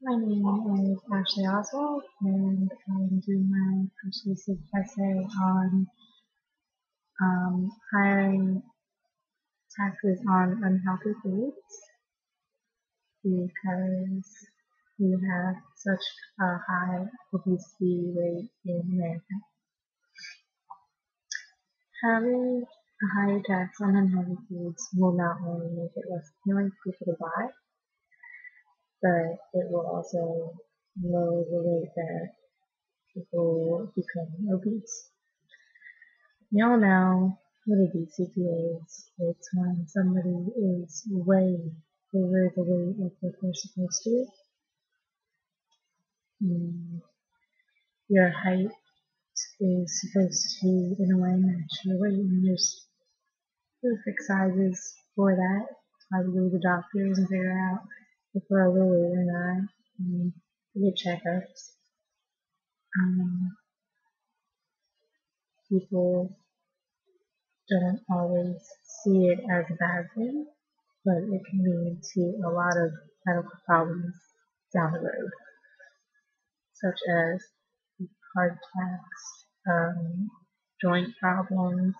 My name is Ashley Oswald, and I'm doing my persuasive essay on hiring taxes on unhealthy foods because we have such a high obesity rate in America. Having a higher tax on unhealthy foods will not only make it less appealing for people to buy, but it will also lower the rate that people become obese. We all know what obesity is. It's when somebody is way over the weight of what they're supposed to be. Your height is supposed to, in a way, match your weight, and there's perfect sizes for that. I would go to the doctors and figure out if we're overweight or not, and get checkups. People don't always see it as a bad thing, but it can lead to a lot of medical problems down the road, such as heart attacks, joint problems.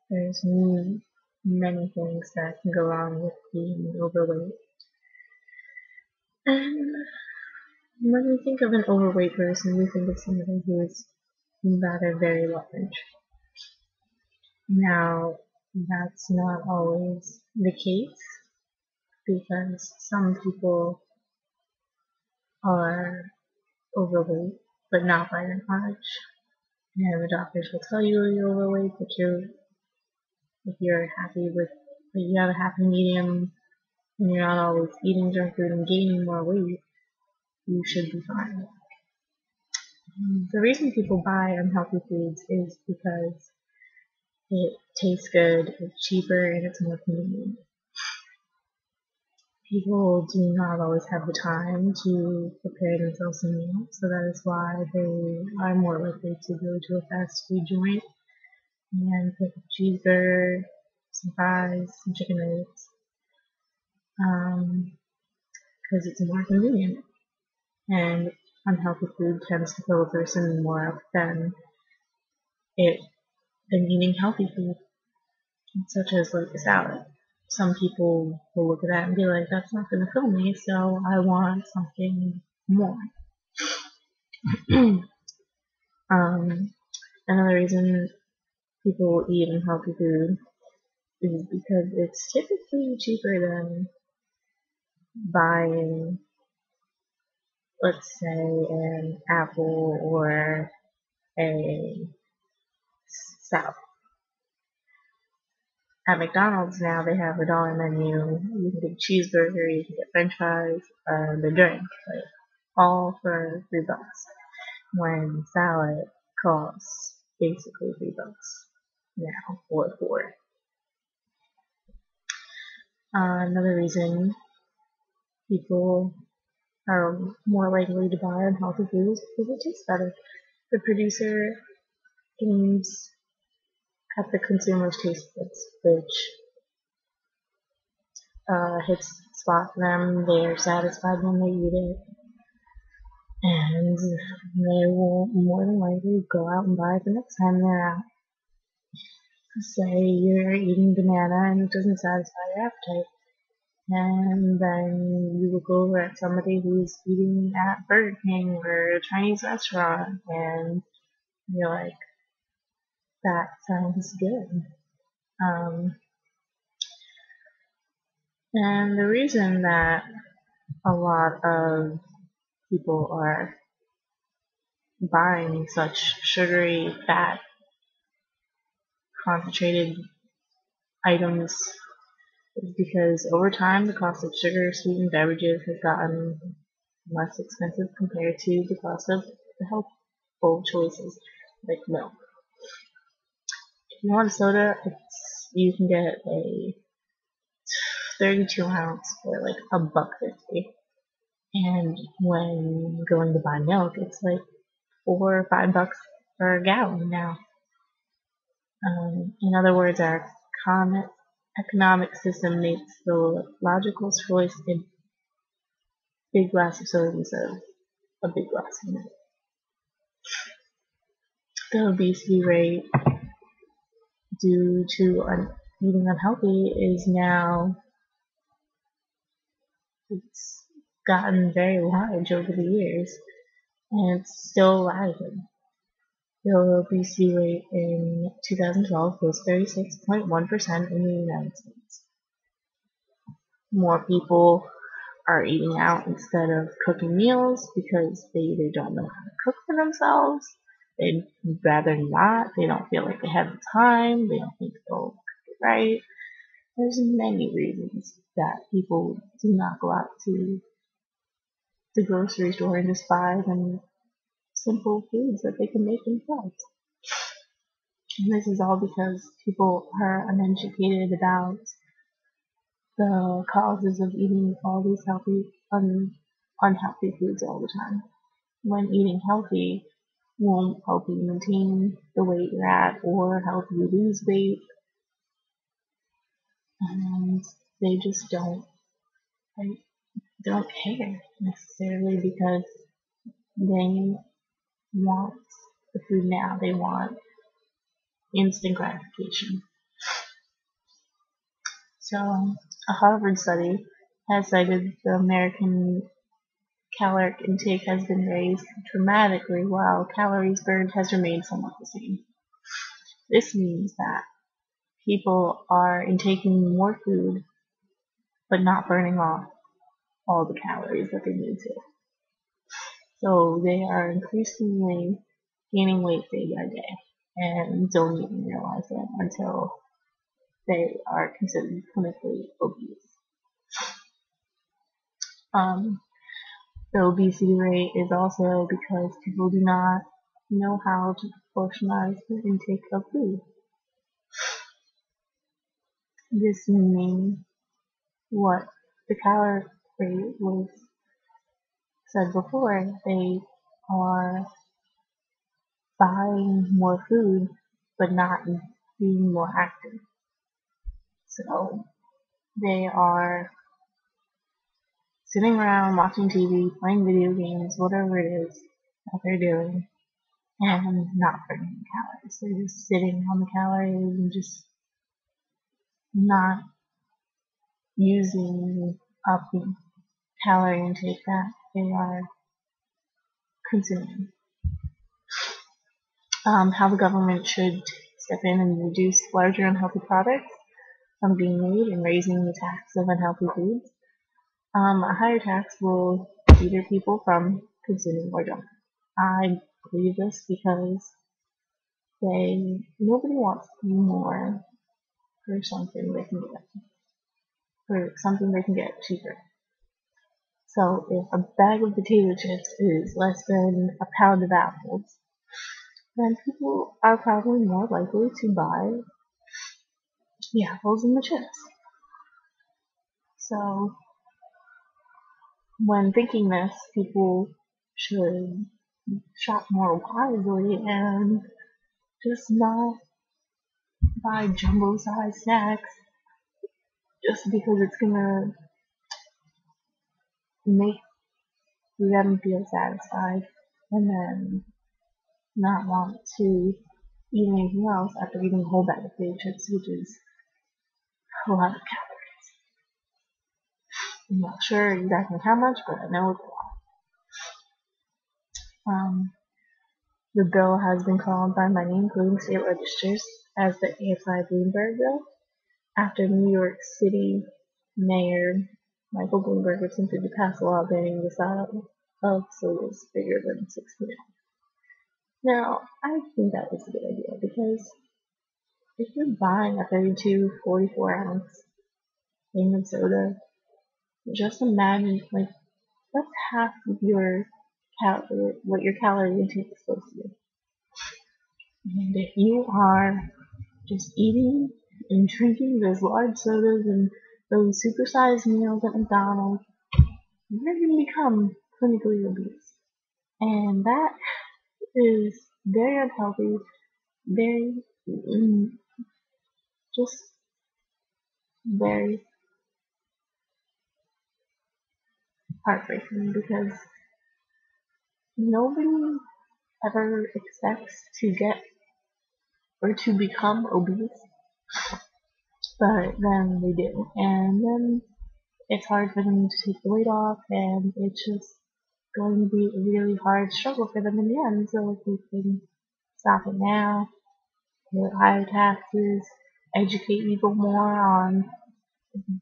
There's many things that can go wrong with being overweight. And when we think of an overweight person, we think of somebody who is rather very large. Now, that's not always the case because some people are overweight, but not by that much. And the doctors will tell you you're overweight, but if you're happy with, like, you have a happy medium and you're not always eating junk food and gaining more weight, you should be fine. The reason people buy unhealthy foods is because it tastes good, it's cheaper, and it's more convenient. People do not always have the time to prepare themselves a meal, so that is why they are more likely to go to a fast food joint and pick a cheeseburger, some fries, some chicken nuggets, because it's more convenient. And unhealthy food tends to fill a person more up than eating healthy food, such as like a salad. Some people will look at that and be like, that's not going to fill me, so I want something more. Another reason people eat unhealthy food is because it's typically cheaper than buying, let's say, an apple or a salad. At McDonald's now they have a dollar menu. You can get a cheeseburger, you can get French fries, and a drink, like all for $3. When salad costs basically $3 now, or $4. Another reason people are more likely to buy unhealthy foods because it tastes better. The producer aims at the consumer's taste buds, which hits the spot for them. They are satisfied when they eat it, and they will more than likely go out and buy it the next time they're out. Say you're eating banana and it doesn't satisfy your appetite, and then you will go over at somebody who's eating at Burger King or a Chinese restaurant, and you're like, that sounds good. And the reason that a lot of people are buying such sugary, fat, concentrated items is because over time the cost of sugar sweetened beverages has gotten less expensive compared to the cost of the healthful choices like milk. If you want a soda, you can get a 32 ounce for like $1.50. And when going to buy milk, it's like $4 or $5 for a gallon now. In other words, our economic system makes the logical choice big glass of soda instead of a big glass of milk. The obesity rate due to eating unhealthy is now, it's gotten very large over the years, and it's still rising. The obesity rate in 2012 was 36.1% in the United States. More people are eating out instead of cooking meals because they either don't know how to cook for themselves, they'd rather not, they don't feel like they have the time, they don't think they'll cook it right. There's many reasons that people do not go out to the grocery store and just buy them simple foods that they can make themselves. And this is all because people are uneducated about the causes of eating all these unhealthy foods all the time. When eating healthy won't help you maintain the weight you're at or help you lose weight, and they just don't care necessarily because they want the food now. They want instant gratification. So, a Harvard study has cited the American caloric intake has been raised dramatically while calories burned has remained somewhat the same. This means that people are intaking more food but not burning off all the calories that they need to. So they are increasingly gaining weight day by day and don't even realize it until they are considered clinically obese. The obesity rate is also because people do not know how to proportionize the intake of food. This meaning what the calorie rate was said before, they are buying more food but not being more active. So they are sitting around watching TV, playing video games, whatever it is that they're doing, and not burning calories. They're just sitting on the calories and just not using up the calorie intake that they are consuming. How the government should step in and reduce larger unhealthy products from being made and raising the tax of unhealthy foods. A higher tax will deter people from consuming more junk. I believe this because nobody wants to pay more for something they can get cheaper. So if a bag of potato chips is less than a pound of apples, then people are probably more likely to buy the apples and the chips. So when thinking this, people should shop more wisely and just not buy jumbo-sized snacks just because it's gonna make them feel satisfied and then not want to eat anything else after eating a whole bag of potato chips, which is a lot of calories. I'm not sure exactly how much, but I know it's a lot. The bill has been called by many, including state legislatures, as the anti-Bloomberg bill, after New York City Mayor Michael Bloomberg attempted to pass a law banning the sale of sodas bigger than 16 ounces. Now, I think that was a good idea because if you're buying a 32, 44 ounce thing of soda, just imagine, like, that's half of what your calorie intake is supposed to be. And if you are just eating and drinking those large sodas and those supersized meals at McDonald's, you're going to become clinically obese. And that is very unhealthy, very, just very heartbreaking because nobody ever expects to get or to become obese, but then they do. And then it's hard for them to take the weight off, and it's just going to be a really hard struggle for them in the end. So if we can stop it now, put higher taxes, educate people more on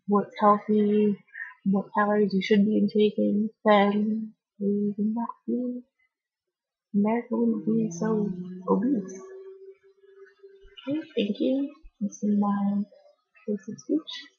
what's healthy, what calories you should be taking, then we would not be, America wouldn't be so obese. Okay, thank you. This is my persuasive speech.